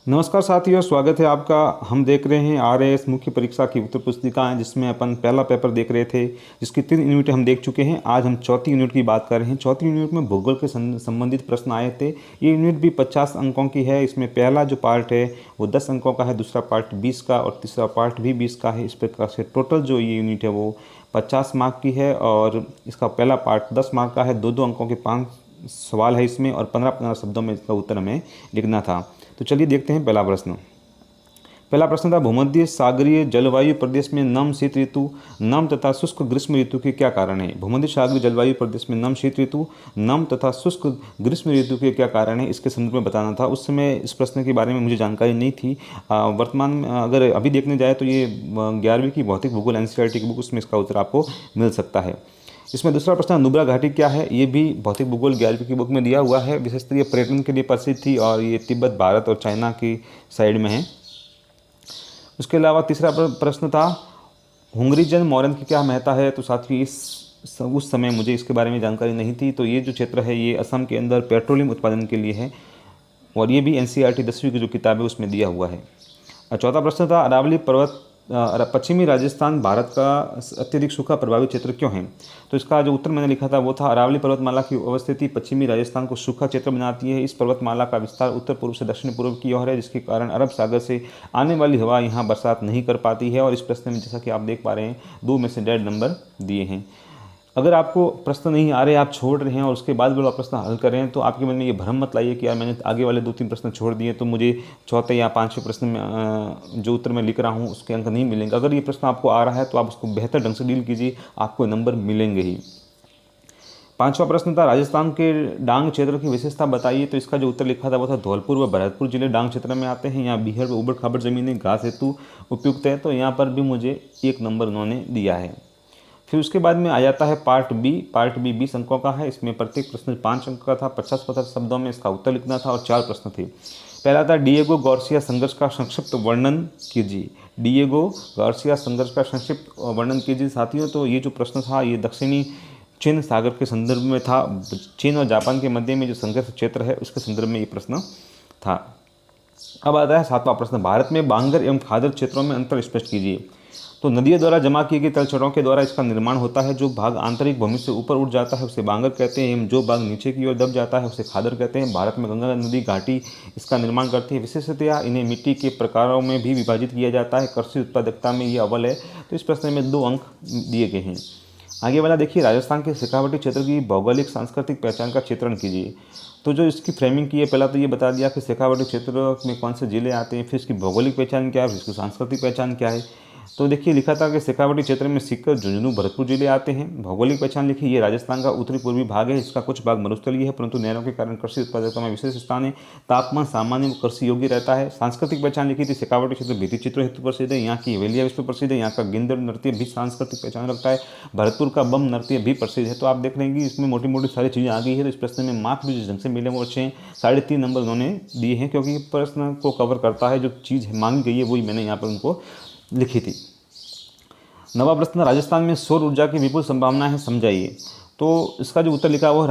नमस्कार साथियों, स्वागत है आपका। हम देख रहे हैं आरएएस मुख्य परीक्षा की उत्तर पुस्तिकाएं, जिसमें अपन पहला पेपर देख रहे थे, जिसकी 3 यूनिट हम देख चुके हैं। आज हम चौथी यूनिट की बात कर रहे हैं। चौथी यूनिट में भूगोल के संबंधित प्रश्न आए थे। ये यूनिट भी 50 अंकों की है। इसमें पहला जो पार्ट है वो 10 अंकों का है, दूसरा पार्ट 20 का और तीसरा पार्ट भी 20 का है। इस प्रकार से टोटल जो ये यूनिट है वो 50 मार्क की है और इसका पहला पार्ट 10 मार्क का है। 2-2 अंकों के 5 सवाल है इसमें और 15-15 शब्दों में इसका उत्तर हमें लिखना था। तो चलिए देखते हैं पहला प्रश्न। पहला प्रश्न था, भूमध्य सागरीय जलवायु प्रदेश में नम शीत ऋतु, नम तथा शुष्क ग्रीष्म ऋतु के क्या कारण है। भूमध्य सागरीय जलवायु प्रदेश में नम शीत ऋतु, नम तथा शुष्क ग्रीष्म ऋतु के क्या कारण है, इसके संदर्भ में बताना था। उस समय इस प्रश्न के बारे में मुझे जानकारी नहीं थी। वर्तमान में अगर अभी देखने जाए तो ये 11वीं की भौतिक भूगोल एनसीईआरटी की बुक, उसमें इसका उत्तर आपको मिल सकता है। इसमें दूसरा प्रश्न, नुब्रा घाटी क्या है। ये भी भौतिक भूगोल 11वीं की बुक में दिया हुआ है। विशेषकर ये पर्यटन के लिए प्रसिद्ध थी और ये तिब्बत, भारत और चाइना की साइड में है। उसके अलावा तीसरा प्रश्न था, हुंगरीजन मौर्यन की क्या महत्ता है। तो साथियों उस समय मुझे इसके बारे में जानकारी नहीं थी। तो ये जो क्षेत्र है ये असम के अंदर पेट्रोलियम उत्पादन के लिए है और ये भी एनसीईआरटी 10वीं की जो किताब है उसमें दिया हुआ है। और चौथा प्रश्न था, अरावली पर्वत पश्चिमी राजस्थान भारत का अत्यधिक सूखा प्रभावित क्षेत्र क्यों है। तो इसका जो उत्तर मैंने लिखा था वो था, अरावली पर्वतमाला की अवस्थिति पश्चिमी राजस्थान को सूखा क्षेत्र बनाती है। इस पर्वतमाला का विस्तार उत्तर पूर्व से दक्षिण पूर्व की ओर है, जिसके कारण अरब सागर से आने वाली हवा यहाँ बरसात नहीं कर पाती है। और इस प्रश्न में जैसा कि आप देख पा रहे हैं 2 में से 1.5 नंबर दिए हैं। अगर आपको प्रश्न नहीं आ रहे, आप छोड़ रहे हैं और उसके बाद भी आप प्रश्न हल कर रहे हैं, तो आपके मन में ये भ्रम मत लाइए कि यार मैंने आगे वाले 2-3 प्रश्न छोड़ दिए तो मुझे चौथे या 5वें प्रश्न में जो उत्तर मैं लिख रहा हूँ उसके अंक नहीं मिलेंगे। अगर ये प्रश्न आपको आ रहा है तो आप उसको बेहतर ढंग से डील कीजिए, आपको नंबर मिलेंगे ही। 5वां प्रश्न था, राजस्थान के डांग क्षेत्र की विशेषता बताइए। तो इसका जो उत्तर लिखा था वो था, धौलपुर व भरतपुर जिले डांग क्षेत्र में आते हैं। यहाँ बीहड़ व उबड़ खाबड़ जमीनें घास हेतु उपयुक्त है, तो यहाँ पर भी मुझे 1 नंबर उन्होंने दिया है। फिर उसके बाद में आ जाता है पार्ट बी। पार्ट बी 20 अंकों का है। इसमें प्रत्येक प्रश्न 5 अंक का था। 50-50 शब्दों में इसका उत्तर लिखना था और 4 प्रश्न थे। पहला था, डिएगो गार्सिया संघर्ष का संक्षिप्त वर्णन कीजिए। डिएगो गार्सिया संघर्ष का संक्षिप्त वर्णन कीजिए। साथियों तो ये जो प्रश्न था ये दक्षिणी चीन सागर के संदर्भ में था। चीन और जापान के मध्य में जो संघर्ष क्षेत्र है उसके संदर्भ में ये प्रश्न था। अब आता है 7वां प्रश्न, भारत में बांगर एवं खादर क्षेत्रों में अंतर स्पष्ट कीजिए। तो नदियों द्वारा जमा की गई तलछटों के द्वारा इसका निर्माण होता है। जो भाग आंतरिक भूमि से ऊपर उठ जाता है उसे बांगर कहते हैं एवं जो भाग नीचे की ओर दब जाता है उसे खादर कहते हैं। भारत में गंगा नदी घाटी इसका निर्माण करती है। विशेषतया इन्हें मिट्टी के प्रकारों में भी विभाजित किया जाता है। कृषि उत्पादकता में ये अव्वल है। तो इस प्रश्न में 2 अंक दिए गए हैं। आगे वाला देखिए, राजस्थान के शेखावटी क्षेत्र की भौगोलिक सांस्कृतिक पहचान का चित्रण कीजिए। तो जो इसकी फ्रेमिंग की है, पहला तो ये बता दिया कि शेखावटी क्षेत्र में कौन से जिले आते हैं, फिर इसकी भौगोलिक पहचान क्या है, फिर इसकी सांस्कृतिक पहचान क्या है। तो देखिए लिखा था कि शेखावटी क्षेत्र में सीकर, झुंझुनू, भरतपुर जिले आते हैं। भौगोलिक पहचान लिखी, ये राजस्थान का उत्तरी पूर्वी भाग है। इसका कुछ भाग मरुस्थलीय है परंतु नहरों के कारण कृषि उत्पादकता में विशेष स्थान है। तापमान सामान्य कृषि योग्य रहता है। सांस्कृतिक पहचान लिखी थी, शेखावटी क्षेत्र भित्ति चित्रों हेतु प्रसिद्ध है। यहाँ की हवेलियाँ विश्व प्रसिद्ध है। यहाँ का गिंदड़ नृत्य भी सांस्कृतिक पहचान रखता है। भरतपुर का बम नृत्य भी प्रसिद्ध है। तो आप देख लेंगे इसमें मोटी मोटी सारी चीज़ें आ गई है। तो इस प्रश्न में मार्क्स भी जिस ढंग से मिले वो अच्छे हैं। 3.5 नंबर उन्होंने दिए हैं क्योंकि प्रश्न को कवर करता है। जो चीज़ मांगी गई है वही मैंने यहाँ पर उनको लिखी थी। 9वां प्रश्न, राजस्थान में सौर ऊर्जा की विपुल संभावना है, समझाइए। तो इसका जो उत्तर लिखा हुआ है,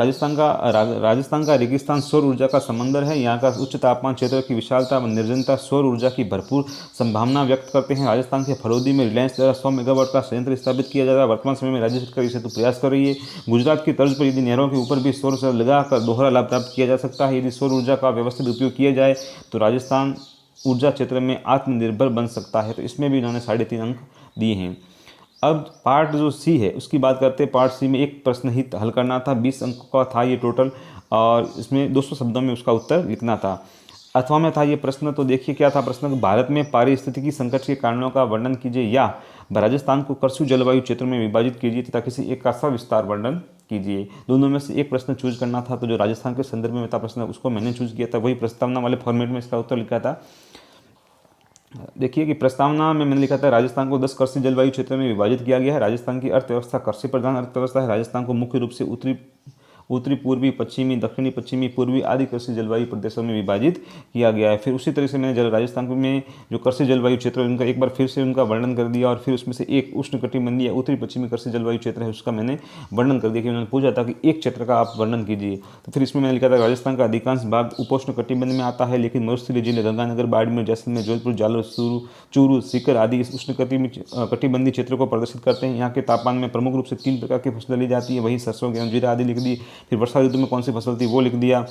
राजस्थान का रेगिस्तान सौर ऊर्जा का समंदर है। यहाँ का उच्च तापमान क्षेत्र की विशालता व निर्जनता सौर ऊर्जा की भरपूर संभावना व्यक्त करते हैं। राजस्थान के फलोदी में रिलायंस द्वारा 100 मेगावाट का संयंत्र स्थापित किया जा रहा है। वर्तमान समय में राज्य सरकार इसे तो प्रयास कर रही है। गुजरात की तर्ज पर यदि नहरों के ऊपर भी सौर सेल लगाकर दोहरा लाभ प्राप्त किया जा सकता है। यदि सौर ऊर्जा का व्यवस्थित उपयोग किया जाए तो राजस्थान ऊर्जा क्षेत्र में आत्मनिर्भर बन सकता है। तो इसमें भी इन्होंने 3.5 अंक दिए हैं। अब पार्ट जो सी है उसकी बात करते हैं। पार्ट सी में एक प्रश्न ही हल करना था, 20 अंक का था ये टोटल, और इसमें 200 शब्दों में उसका उत्तर लिखना था। 8वां में था ये प्रश्न। तो देखिए क्या था प्रश्न, भारत में पारिस्थितिकी संकट के कारणों का वर्णन कीजिए या राजस्थान को कर्षु जलवायु क्षेत्र में विभाजित कीजिए तथा किसी एक का सविस्तार वर्णन कीजिए। दोनों में से एक प्रश्न चूज करना था। तो जो राजस्थान के संदर्भ में था प्रश्न उसको मैंने चूज किया था, वही प्रस्तावना वाले फॉर्मेट में इसका उत्तर लिखा था। देखिए कि प्रस्तावना में मैंने लिखा था, राजस्थान को 10 कृषि जलवायु क्षेत्र में विभाजित किया गया है। राजस्थान की अर्थव्यवस्था कृषि प्रधान अर्थव्यवस्था है। राजस्थान को मुख्य रूप से उत्तरी, पूर्वी, पश्चिमी, दक्षिणी, पश्चिमी, पूर्वी आदि कृषि जलवायु प्रदेशों में विभाजित किया गया है। फिर उसी तरह से मैंने राजस्थान में जो कृषि जलवायु क्षेत्र है उनका एक बार फिर से उनका वर्णन कर दिया, और फिर उसमें से एक उष्णकटिबंधीय उत्तरी पश्चिमी कृषि जलवायु क्षेत्र है उसका मैंने वर्णन कर दिया कि उन्होंने पूछा था कि एक क्षेत्र का आप वर्णन कीजिए। तो फिर इसमें मैंने लिखा था राजस्थान का अधिकांश भाग उपोष्ण कटिबंध में आता है, लेकिन मरुस्थलीय जिले गंगानगर, बाड़मेर, जैसलमेर, जोधपुर, जालोर, चूरू, सीकर आदि इस उष्णकटिबंधीय क्षेत्र को प्रदर्शित करते हैं। यहाँ के तापमान में प्रमुख रूप से 3 प्रकार की फसलें ली जाती है, वही सरसों, गेहूं, जीरा आदि लिख दी। फिर वर्षा ऋतु में कौन सी फसल थी वो लिख दिया।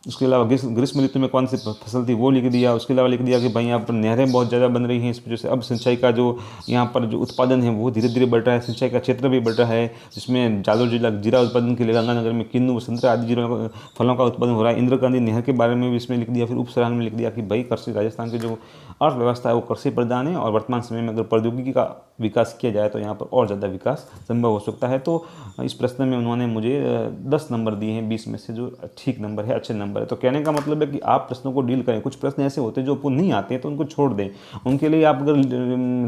उसके अलावा ग्रीष्म ऋतु में कौन सी फसल थी वो लिख दिया। उसके अलावा लिख दिया कि भाई यहाँ पर नहरें बहुत ज़्यादा बन रही हैं, इस वजह से अब सिंचाई का जो यहाँ पर जो उत्पादन है वो धीरे धीरे बढ़ रहा है, सिंचाई का क्षेत्र भी बढ़ रहा है, जिसमें जालोर जिला जीरा उत्पादन के लिए गंगानगर में किन्नू, संतरा आदि फलों का उत्पादन हो रहा है। इंदिरा गांधी नहर के बारे में भी इसमें लिख दिया। फिर उपसरान में लिख दिया कि भाई कृषि राजस्थान की जो अर्थव्यवस्था है वो कृषि प्रधान है, और वर्तमान समय में अगर प्रौद्योगिकी का विकास किया जाए तो यहाँ पर और ज़्यादा विकास संभव हो सकता है। तो इस प्रश्न में उन्होंने मुझे 10 नंबर दिए हैं 20 में से, जो ठीक नंबर है, अच्छे नंबर है। तो कहने का मतलब है कि आप प्रश्नों को डील करें। कुछ प्रश्न ऐसे होते हैं जो आपको नहीं आते हैं तो उनको छोड़ दें, उनके लिए आप अगर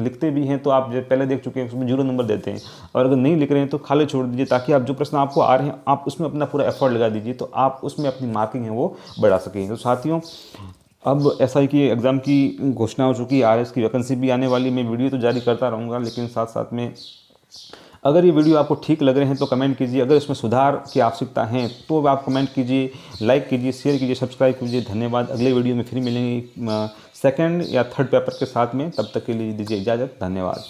लिखते भी हैं तो आप जो पहले देख चुके हैं उसमें 0 नंबर देते हैं, और अगर नहीं लिख रहे हैं तो खाली छोड़ दीजिए, ताकि आप जो प्रश्न आपको आ रहे हैं आप उसमें अपना पूरा एफर्ट लगा दीजिए, तो आप उसमें अपनी मार्किंग है वो बढ़ा सकें। तो साथियों, अब एसआई की एग्ज़ाम की घोषणा हो चुकी है, आरएस की वैकेंसी भी आने वाली। मैं वीडियो तो जारी करता रहूँगा, लेकिन साथ साथ में अगर ये वीडियो आपको ठीक लग रहे हैं तो कमेंट कीजिए, अगर इसमें सुधार की आवश्यकता है तो आप कमेंट कीजिए, लाइक कीजिए, शेयर कीजिए, सब्सक्राइब कीजिए। धन्यवाद। अगले वीडियो में फिर मिलेंगे सेकंड या थर्ड पेपर के साथ में, तब तक के लिए दीजिए इजाज़त। धन्यवाद।